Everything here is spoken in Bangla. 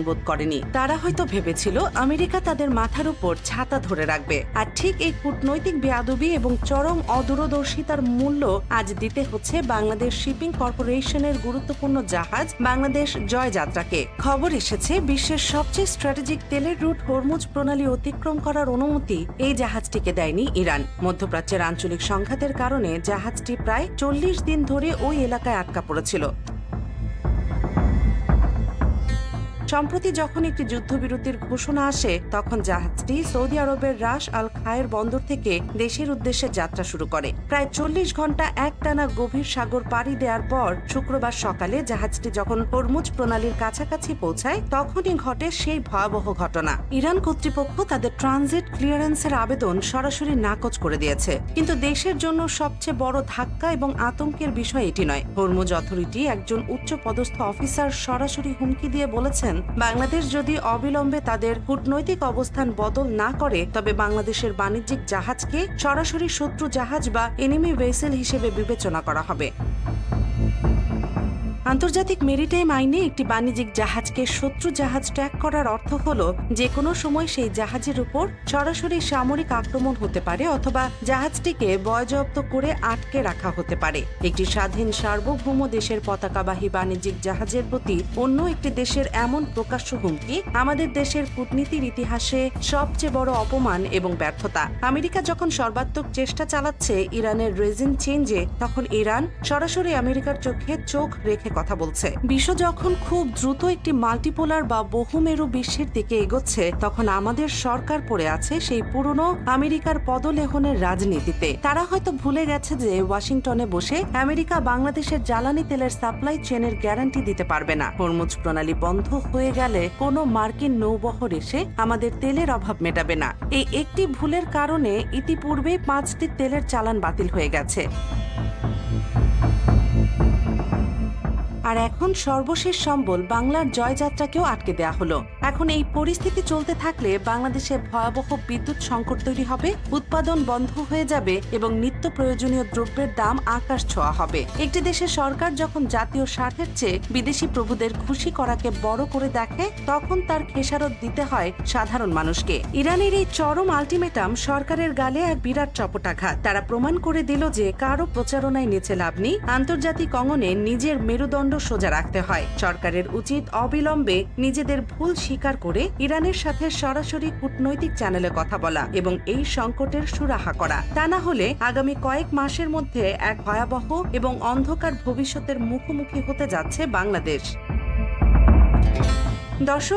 বোধ করেনি। তারা হয়তো ভেবেছিল আমেরিকা তাদের মাথার উপর ছাতা ধরে রাখবে। আর ঠিক এই কূটনৈতিক বেয়াদবি এবং চরম অদূরদর্শিতার মূল্য আজ দিতে হচ্ছে বাংলাদেশ শিপিং কর্পোরেশনের গুরুত্বপূর্ণ জাহাজ বাংলাদেশ জয়যাত্রাকে। খবর এসেছে, বিশ্বের সবচেয়ে স্ট্র্যাটেজিক তেলের রুট হরমুজ প্রণালী অতিক্রম করার অনুমতি এই জাহাজটিকে দেয়নি ইরান। মধ্যপ্রাচ্যের আঞ্চলিক সংঘাতের কারণে জাহাজটি প্রায় 40 দিন ধরে ওই এলাকায় আটকা পড়েছিল। সম্প্রতি যখন একটি যুদ্ধবিরতির ঘোষণা আসে, তখন জাহাজটি সৌদি আরবের রাস আল খায়ের বন্দর থেকে দেশের উদ্দেশ্যে যাত্রা শুরু করে। প্রায় 40 ঘন্টা একটানা গভীর সাগর পাড়ি দেওয়ার পর শুক্রবার সকালে জাহাজটি যখন হরমুজ প্রণালীর কাছাকাছি পৌঁছায়, তখনই ঘটে সেই ভয়াবহ ঘটনা। ইরান কর্তৃপক্ষ তাদের ট্রানজিট ক্লিয়ারেন্সের আবেদন সরাসরি নাকচ করে দিয়েছে। কিন্তু দেশের জন্য সবচেয়ে বড় ধাক্কা এবং আতঙ্কের বিষয় এটি নয়। হরমুজ অথরিটি একজন উচ্চ পদস্থ অফিসার সরাসরি হুমকি দিয়ে বলেছেন, বাংলাদেশ যদি অবিলম্বে তাদের কূটনৈতিক অবস্থান বদল না করে, তবে বাংলাদেশের বাণিজ্যিক জাহাজকে সরাসরি শত্রু জাহাজ বা এনিমি ভেসেল হিসেবে বিবেচনা করা হবে। আন্তর্জাতিক মেরিটাইম আইনে একটি বাণিজ্যিক জাহাজকে শত্রু জাহাজ ট্র্যাক করার অর্থ হল যে কোনো সময় সেই জাহাজের উপর সরাসরি সামরিক আক্রমণ হতে পারে অথবা জাহাজটিকে বয়জব্দ করে আটকে রাখা হতে পারে। একটি স্বাধীন সার্বভৌম দেশের পতাকাবাহী বাণিজ্যিক জাহাজের প্রতি অন্য একটি দেশের এমন প্রকাশ্য হুমকি আমাদের দেশের কূটনীতির ইতিহাসে সবচেয়ে বড় অপমান এবং ব্যর্থতা। আমেরিকা যখন সর্বাত্মক চেষ্টা চালাচ্ছে ইরানের রেজিম চেঞ্জে, তখন ইরান সরাসরি আমেরিকার চোখে চোখ রেখে কথা বলছে। বিশ্ব যখন খুব দ্রুত একটি মাল্টিপোলার বা বহুমেরু বিশ্বের দিকে এগোচ্ছে, তখন আমাদের সরকার পড়ে আছে সেই পুরনো আমেরিকার পদলেহনের রাজনীতিতে। তারা হয়তো ভুলে গেছে যে ওয়াশিংটনে বসে আমেরিকা বাংলাদেশের জ্বালানি তেলের সাপ্লাই চেনের গ্যারান্টি দিতে পারবে না। হরমুজ প্রণালী বন্ধ হয়ে গেলে কোনো মার্কিন নৌবহর এসে আমাদের তেলের অভাব মেটাবে না। এই একটি ভুলের কারণে ইতিপূর্বেই 5টি তেলের চালান বাতিল হয়ে গেছে। আর এখন সর্বশেষ সম্বল বাংলার জয়যাত্রাকেও আটকে দেয়া হলো। এখন এই পরিস্থিতি চলতে থাকলে বাংলাদেশে ভয়াবহ বিদ্যুৎ সংকট তৈরি হবে, উৎপাদন বন্ধ হয়ে যাবে এবং নিত্য প্রয়োজনীয় দ্রব্যের দাম আকাশ ছোঁয়া হবে। একটি দেশের সরকার যখন জাতীয় স্বার্থের চেয়ে বিদেশি প্রভুদের খুশি করাকে বড় করে দেখে, তখন তার খেসারত দিতে হয় সাধারণ মানুষকে। ইরানের এই চরম আলটিমেটাম সরকারের গালে এক বিরাট চপটাঘাত। তারা প্রমাণ করে দিল যে কারো প্রচারণায় নেচে লাভ নেই। আন্তর্জাতিক অঙ্গনে নিজের মেরুদণ্ড সোজা রাখতে হয়। সরকারের উচিত অবিলম্বে নিজেদের ভুল স্বীকার করে ইরানের সাথে সরাসরি কূটনৈতিক চ্যানেলে কথা বলা এবং এই সংকটের সুরাহা করা। তা না হলে আগামী কয়েক মাসের মধ্যে এক ভয়াবহ এবং অন্ধকার ভবিষ্যতের মুখোমুখি হতে যাচ্ছে বাংলাদেশ। দর্শক